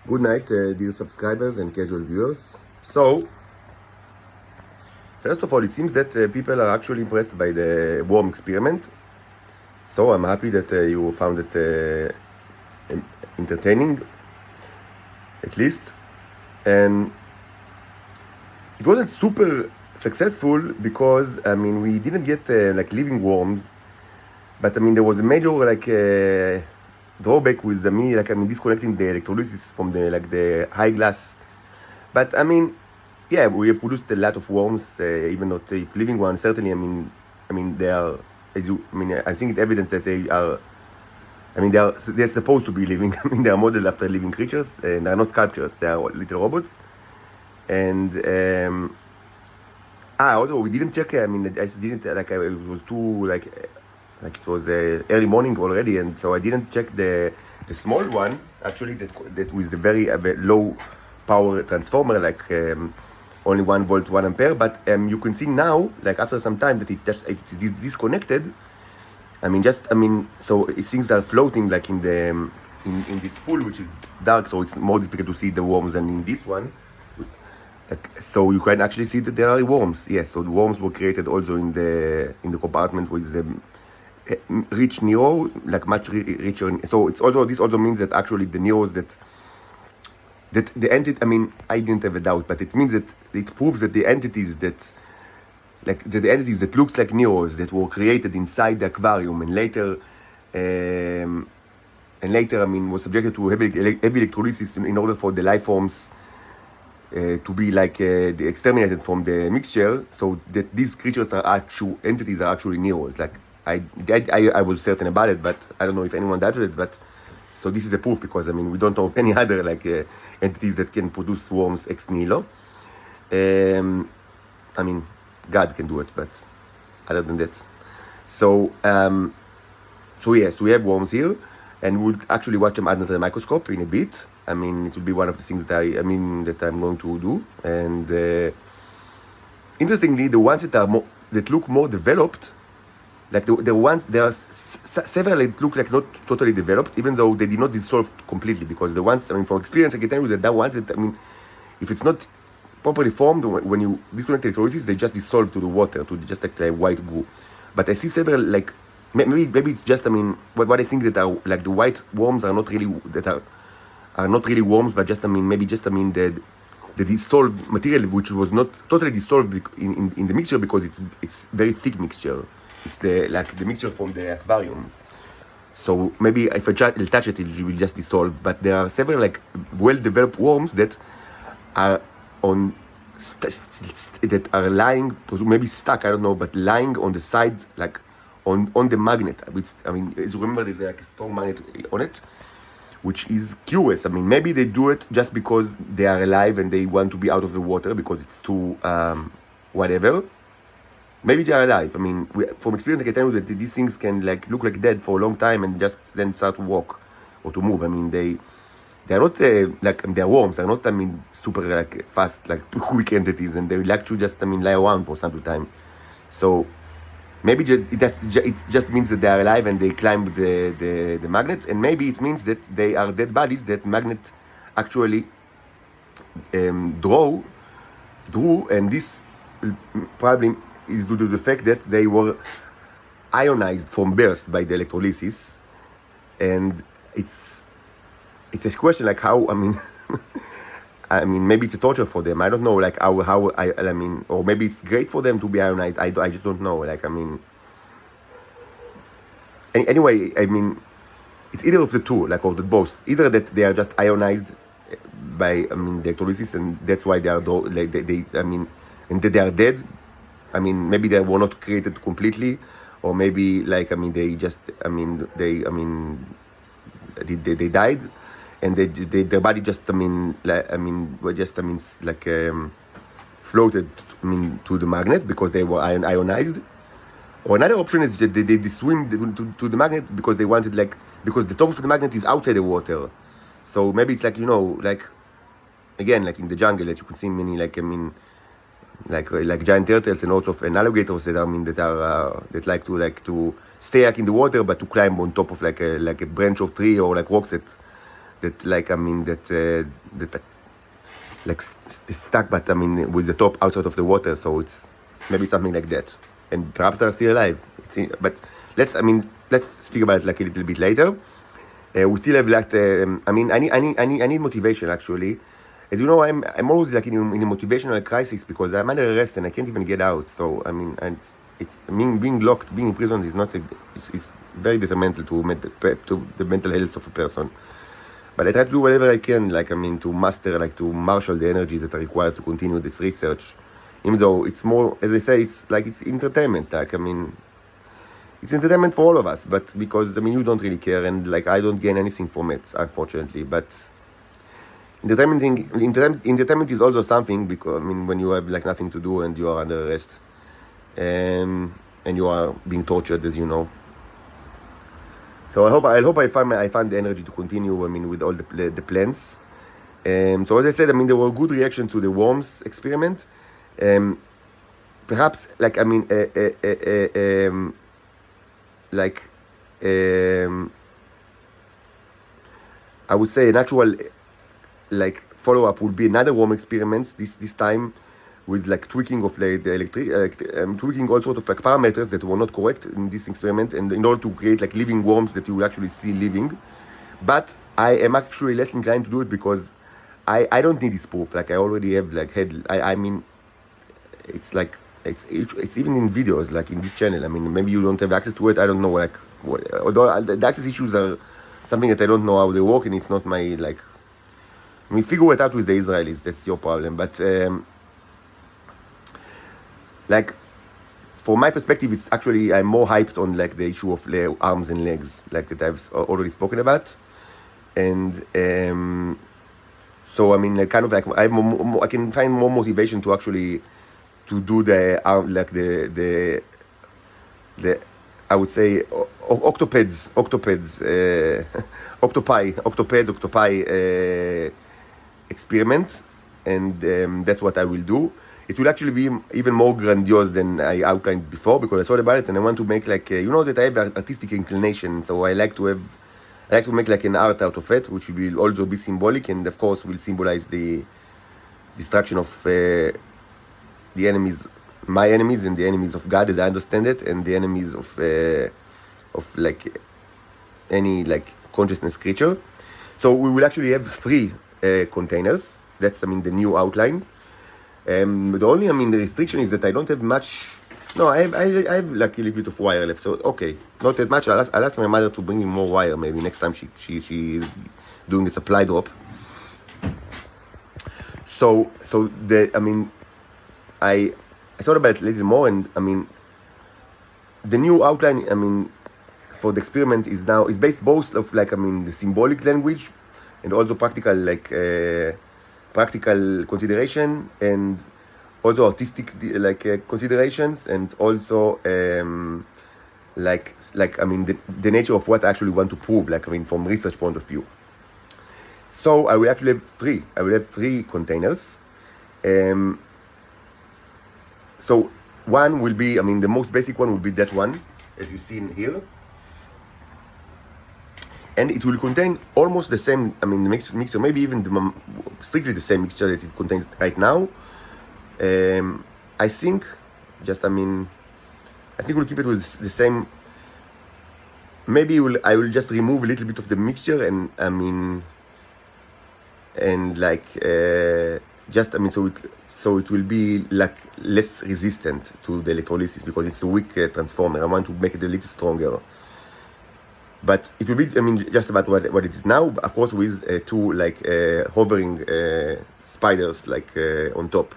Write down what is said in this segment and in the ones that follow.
Good night, dear subscribers and casual viewers. So, first of all, it seems that people are actually impressed by the worm experiment. So, I'm happy that you found it entertaining, at least. And it wasn't super successful because, we didn't get like living worms. But, there was a major drawback with disconnecting the electrolysis from the high glass. But yeah, we have produced a lot of worms, even not living ones. Certainly, they are, I think it's evidence that they are. They're supposed to be living. They are modeled after living creatures, and they're not sculptures. They are little robots. And although we didn't check. I didn't it was too it was early morning already, and so I didn't check the small one actually that with the very low power transformer, only 1 volt 1 ampere. But you can see now, after some time, that it's disconnected. So things are floating in this pool, which is dark, so it's more difficult to see the worms than in this one. So you can actually see that there are worms. Yes, so the worms were created also in the compartment with the rich Nero, much richer. So this also means that actually the Neros that the entity. I didn't have a doubt, but it means that it proves that the entities that the entities that looks like Neros that were created inside the aquarium and later was subjected to heavy electrolysis in order for the life forms to be exterminated from the mixture, so that these creatures are actually Neros. I was certain about it, but I don't know if anyone doubted it. But so this is a proof, because we don't know of any other entities that can produce worms ex nihilo. God can do it, but other than that, so yes, we have worms here, and we'll actually watch them under the microscope in a bit. It will be one of the things that I'm going to do. And interestingly, the ones that look more developed, the ones, there are several that look like not totally developed, even though they did not dissolve completely. Because the ones, from experience, I can tell you that the ones that, if it's not properly formed, when you disconnect electrolysis, they just dissolve to the water, to just a white goo. But I see several, maybe it's just, what I think that are, the white worms are not really, are not really worms, but just, the dissolved material, which was not totally dissolved in the mixture, because it's very thick mixture. It's the mixture from the aquarium. So maybe if I touch it, it will just dissolve. But there are several well-developed worms that are that are lying, maybe stuck, I don't know, but lying on the side, on the magnet. Which as you remember, there's a strong magnet on it, which is curious. Maybe they do it just because they are alive and they want to be out of the water because it's too whatever. Maybe they are alive. From experience, I can tell you that these things can look like dead for a long time and just then start to walk or to move. They are not they are worms. They're not super fast, quick entities, and they like to just lie around for some time. So maybe it just means that they are alive and they climb the magnet, and maybe it means that they are dead bodies that magnet actually drew, and this probably is due to the fact that they were ionized from birth by the electrolysis. And it's a question how, maybe it's a torture for them. I don't know, or maybe it's great for them to be ionized. I just don't know. Anyway, it's either of the two, or the both. Either that they are just ionized by, the electrolysis, and that's why they are, and that they are dead. Maybe they were not created completely, or maybe they just, they died. And their body just, floated, to the magnet because they were ionized. Or another option is that they swim to the magnet because they wanted, because the top of the magnet is outside the water. So maybe it's again, in the jungle that you can see many, like giant turtles and also alligators that like to stay in the water, but to climb on top of a branch of tree or rocks that that like I mean that like stuck, but I mean with the top outside of the water, so it's maybe something like that, and perhaps they're still alive. But let's speak about it like a little bit later. We still have like I need motivation actually. As you know, I'm always like in a motivational crisis because I'm under arrest and I can't even get out. So I mean, and it's being locked, being in prison is not it's very detrimental to the mental health of a person. But I try to do whatever I can, like I mean, to master, like to marshal the energies that are required to continue this research. Even though it's more, as I say, it's like it's entertainment. Like I mean, it's entertainment for all of us. But because I mean, you don't really care, and like I don't gain anything from it, unfortunately. But entertainment is also something because I mean, when you have like nothing to do and you are under arrest, and you are being tortured, as you know. So I hope I find the energy to continue. I mean, with all the plans. So as I said, I mean, there were good reactions to the worms experiment. Perhaps like I mean, I would say a natural like follow-up would be another worm experiments. This time with like tweaking of the electric, tweaking all sorts of like parameters that were not correct in this experiment, and in order to create like living worms that you will actually see living. But I am actually less inclined to do it because I don't need this proof. Like I already have like I mean, it's like it's even in videos like in this channel. I mean, maybe you don't have access to it. I don't know. Like although the access issues are something that I don't know how they work, and it's not my like. I mean, figure it out with the Israelis. That's your problem. But like, from my perspective, it's actually I'm more hyped on like the issue of arms and legs, like that I've already spoken about, and so I mean, like, kind of like I can find more motivation to actually to do the like the I would say octopods experiment, and that's what I will do. It will actually be even more grandiose than I outlined before because I thought about it and I want to make like you know that I have artistic inclination, so I like to make like an art out of it, which will also be symbolic and of course will symbolize the destruction of the enemies, my enemies, and the enemies of God as I understand it, and the enemies of like any like consciousness creature. So we will actually have 3 containers. That's I mean the new outline. The only, I mean, the restriction is that I don't have much. No, I have like a little bit of wire left. So okay, not that much. I'll ask my mother to bring me more wire. Maybe next time she is doing a supply drop. So I mean, I thought about it a little more, and I mean, the new outline, I mean, for the experiment is based both of like I mean the symbolic language, and also practical like. Practical consideration and also artistic like considerations, and also like I mean the nature of what I actually want to prove, like I mean from research point of view. So I will actually have 3. I will have 3 containers. So one will be, I mean the most basic one will be that one, as you see in here. And it will contain almost the same, I mean, mixture, maybe even strictly the same mixture that it contains right now. I think, I think we'll keep it with the same. Maybe I will just remove a little bit of the mixture, and I mean, and like, so it will be like less resistant to the electrolysis because it's a weak transformer. I want to make it a little stronger. But it will be, I mean, just about what it is now, of course, with 2 like hovering spiders like on top.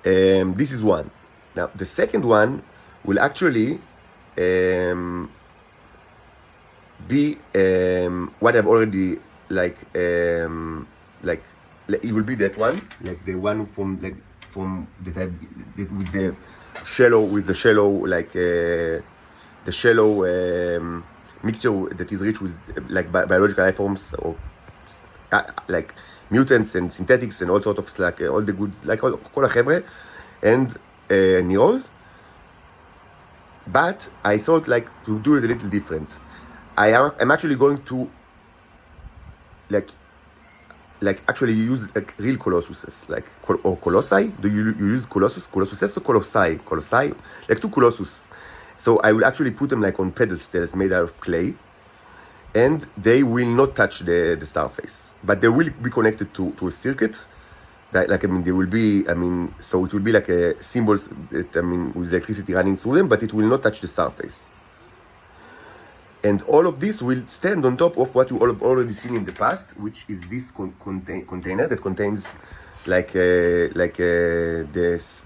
This is one. Now the second one will actually be what I've already like it will be that one, like the one from that I've with the shallow like the shallow mixture that is rich with like biological life forms, or like mutants and synthetics and all sorts of like all the good, like all החבר'ה and Neros. But I thought like to do it a little different. I'm actually going to like actually you use like real colossuses, like or colossi. Do you use colossuses or colossi, like two colossus. So I will actually put them like on pedestals made out of clay, and they will not touch the surface, but they will be connected to a circuit. That, like, I mean, they will be, I mean, so it will be like a symbols that, I mean, with electricity running through them, but it will not touch the surface. And all of this will stand on top of what you all have already seen in the past, which is this container that contains like the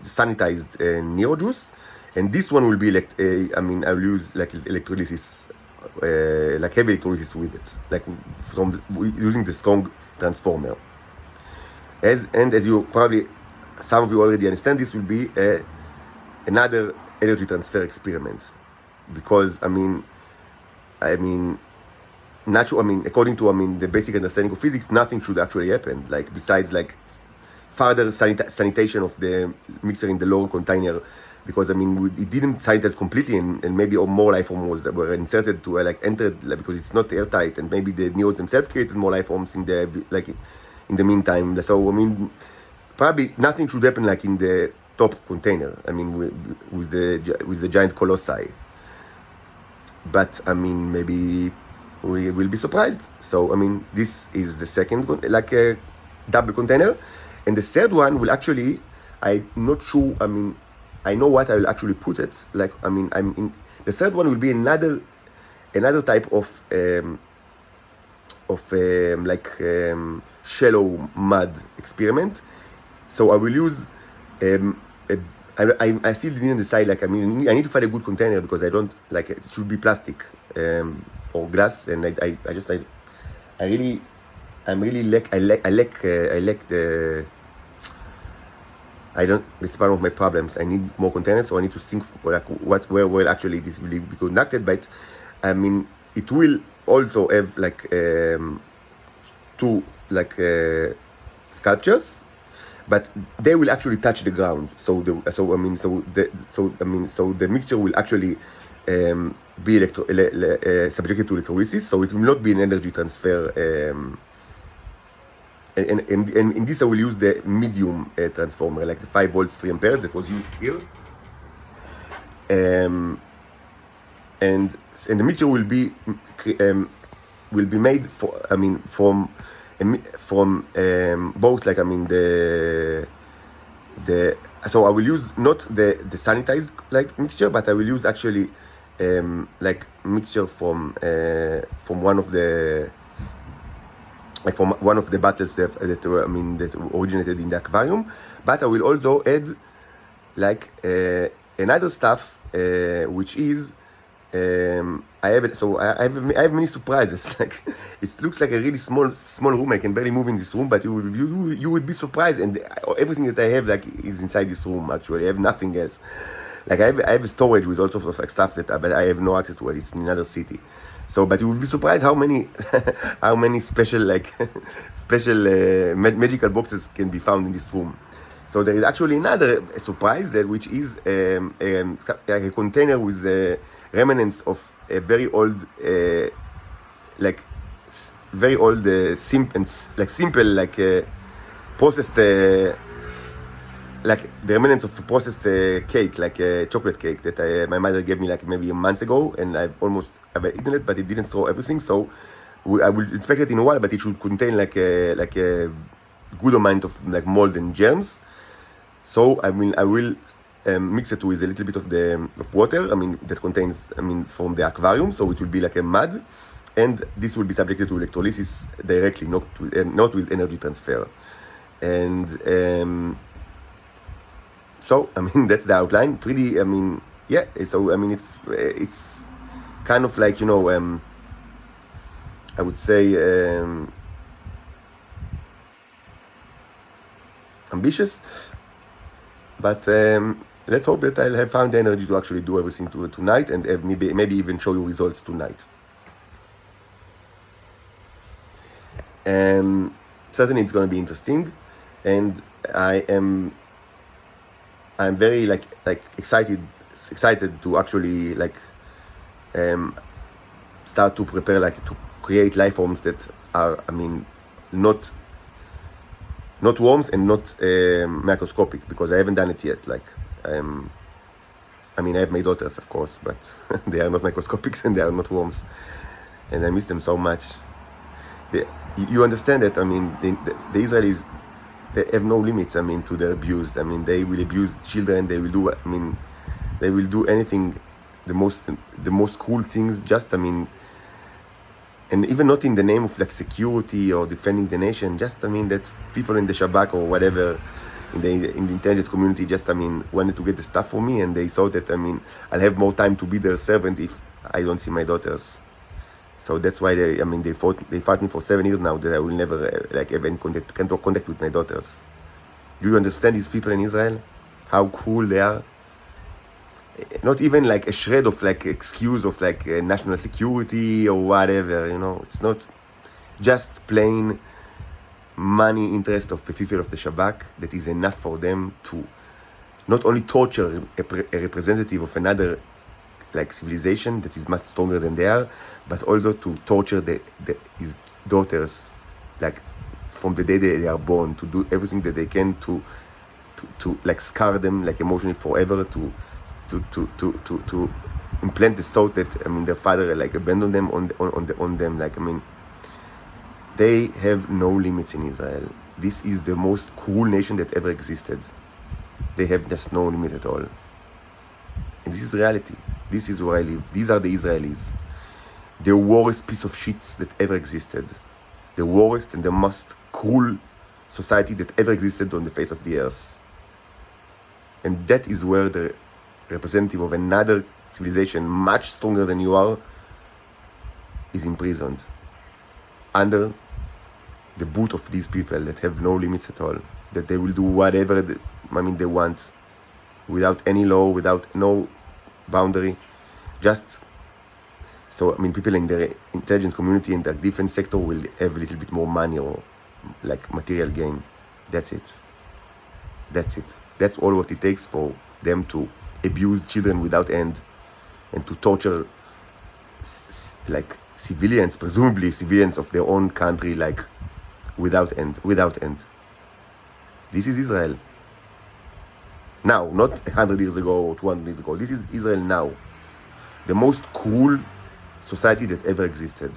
sanitized Neo juice. And this one will be I mean, I will use like electrolysis, like heavy electrolysis with it, like using the strong transformer. As you probably, some of you already understand, this will be another energy transfer experiment, because I mean, according to the basic understanding of physics, nothing should actually happen, like besides like further sanitation of the mixer in the lower container, because I mean it didn't sanitize completely, and maybe more life forms that were inserted to entered, like, because it's not airtight, and maybe the neos themselves created more life forms in the meantime. So I mean, probably nothing should happen like in the top container, I mean, with the giant colossi. But I mean, maybe we will be surprised. So I mean, this is the second, like a double container, and the third one will actually, I'm not sure, I mean, I know what I will actually put it, like, I mean, the third one will be another type of shallow mud experiment. So I will use I still didn't decide, like, I mean, I need to find a good container, because I don't, like, it should be plastic or glass, and I it's one of my problems. I need more containers, so I need to think like where will actually this will be conducted. But I mean, it will also have like two like sculptures, but they will actually touch the ground. So the mixture will actually be subjected to electrolysis. So it will not be an energy transfer. And in this I will use the medium transformer, like the 5 volts 3 amperes that was used here. And the mixture will be made from both, like, I mean, so I will use not the sanitized like mixture, but I will use actually like mixture from one of the bottles that originated in the aquarium. But I will also add like another stuff which is I have many surprises. Like, it looks like a really small room. I can barely move in this room, but you would be surprised, and everything that I have like is inside this room. Actually, I have nothing else. Like, I have a storage with all sorts of like stuff but I have no access to it. It's in another city. So, but you would be surprised how many special magical boxes can be found in this room. So there is actually another surprise which is a container with remnants of a very old simple processed like the remnants of processed cake, like a chocolate cake that my mother gave me like maybe a month ago, and I've eaten it, but it didn't throw everything. So I will inspect it in a while, but it should contain like a good amount of like mold and germs. So I will mix it with a little bit of water. That contains from the aquarium, so it will be like a mud, and this will be subjected to electrolysis directly, not with energy transfer. And so that's the outline. Pretty. Yeah. So it's kind of like, I would say ambitious, but let's hope that I'll have found the energy to actually do everything tonight, and maybe even show you results tonight. Certainly it's going to be interesting, and I'm very like excited to actually start to prepare to create life forms that are, I mean, not worms and not microscopic, because I haven't done it yet. Like, I mean, I have my daughters, of course, but they are not microscopics and they are not worms, and I miss them so much. You understand that? I mean, the Israelis, they have no limits. I mean, to their abuse. I mean, they will abuse children. They will do. I mean, they will do anything, the most cool things. Just, I mean, and even not in the name of like security or defending the nation. Just, I mean, that people in the Shabak or whatever, in the intelligence community, just, I mean, wanted to get the stuff for me, and they thought that, I mean, I'll have more time to be their servant if I don't see my daughters. So that's why they fought me for 7 years now, that I will never like have any contact with my daughters. Do you understand these people in Israel? How cool they are? Not even like a shred of like excuse of like national security or whatever, you know. It's not just plain money interest of the people of the Shabak that is enough for them to not only torture a representative of another like civilization that is much stronger than they are, but also to torture his daughters, like from the day they are born, to do everything that they can to like scar them like emotionally forever, to implant the thought that, I mean, their father like abandoned them on them. Like, I mean, they have no limits in Israel. This is the most cruel nation that ever existed. They have just no limit at all. And this is reality. This is where I live. These are the Israelis. The worst piece of shits that ever existed. The worst and the most cruel society that ever existed on the face of the earth. And that is where the representative of another civilization much stronger than you are is imprisoned under the boot of these people that have no limits at all, that they will do whatever they want, without any law, without no boundary. Just so, I mean, people in the intelligence community and the defense sector will have a little bit more money or like material gain. That's it. That's all what it takes for them to abuse children without end, and to torture like civilians, presumably civilians of their own country, like without end. This is Israel now, not 100 years ago or 200 years ago. This is Israel now, the most cruel society that ever existed.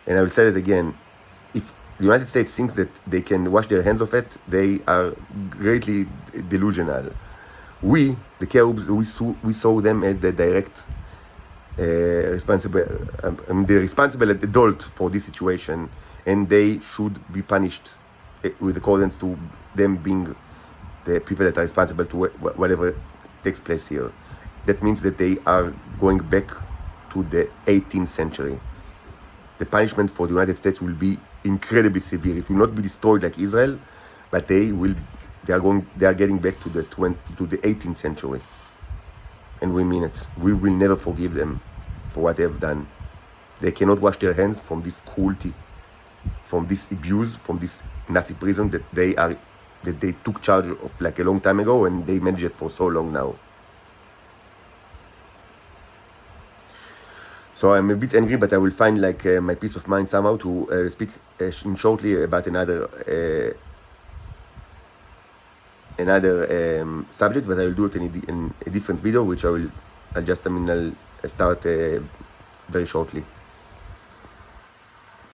And I will say it again, if the United States thinks that they can wash their hands of it, they are greatly delusional. We, the Cherubs, we saw them as the direct the responsible adult for this situation, and they should be punished with accordance to them being the people that are responsible to whatever takes place here. That means that they are going back to the 18th century. The punishment for the United States will be incredibly severe. It will not be destroyed like Israel, but they are getting back to the 18th century. And we mean it. We will never forgive them for what they have done. They cannot wash their hands from this cruelty, from this abuse, from this Nazi prison that they took charge of like a long time ago, and they managed it for so long now. So I'm a bit angry, but I will find like my peace of mind somehow to speak shortly about another subject, but I will do it in a different video, which I'll start very shortly.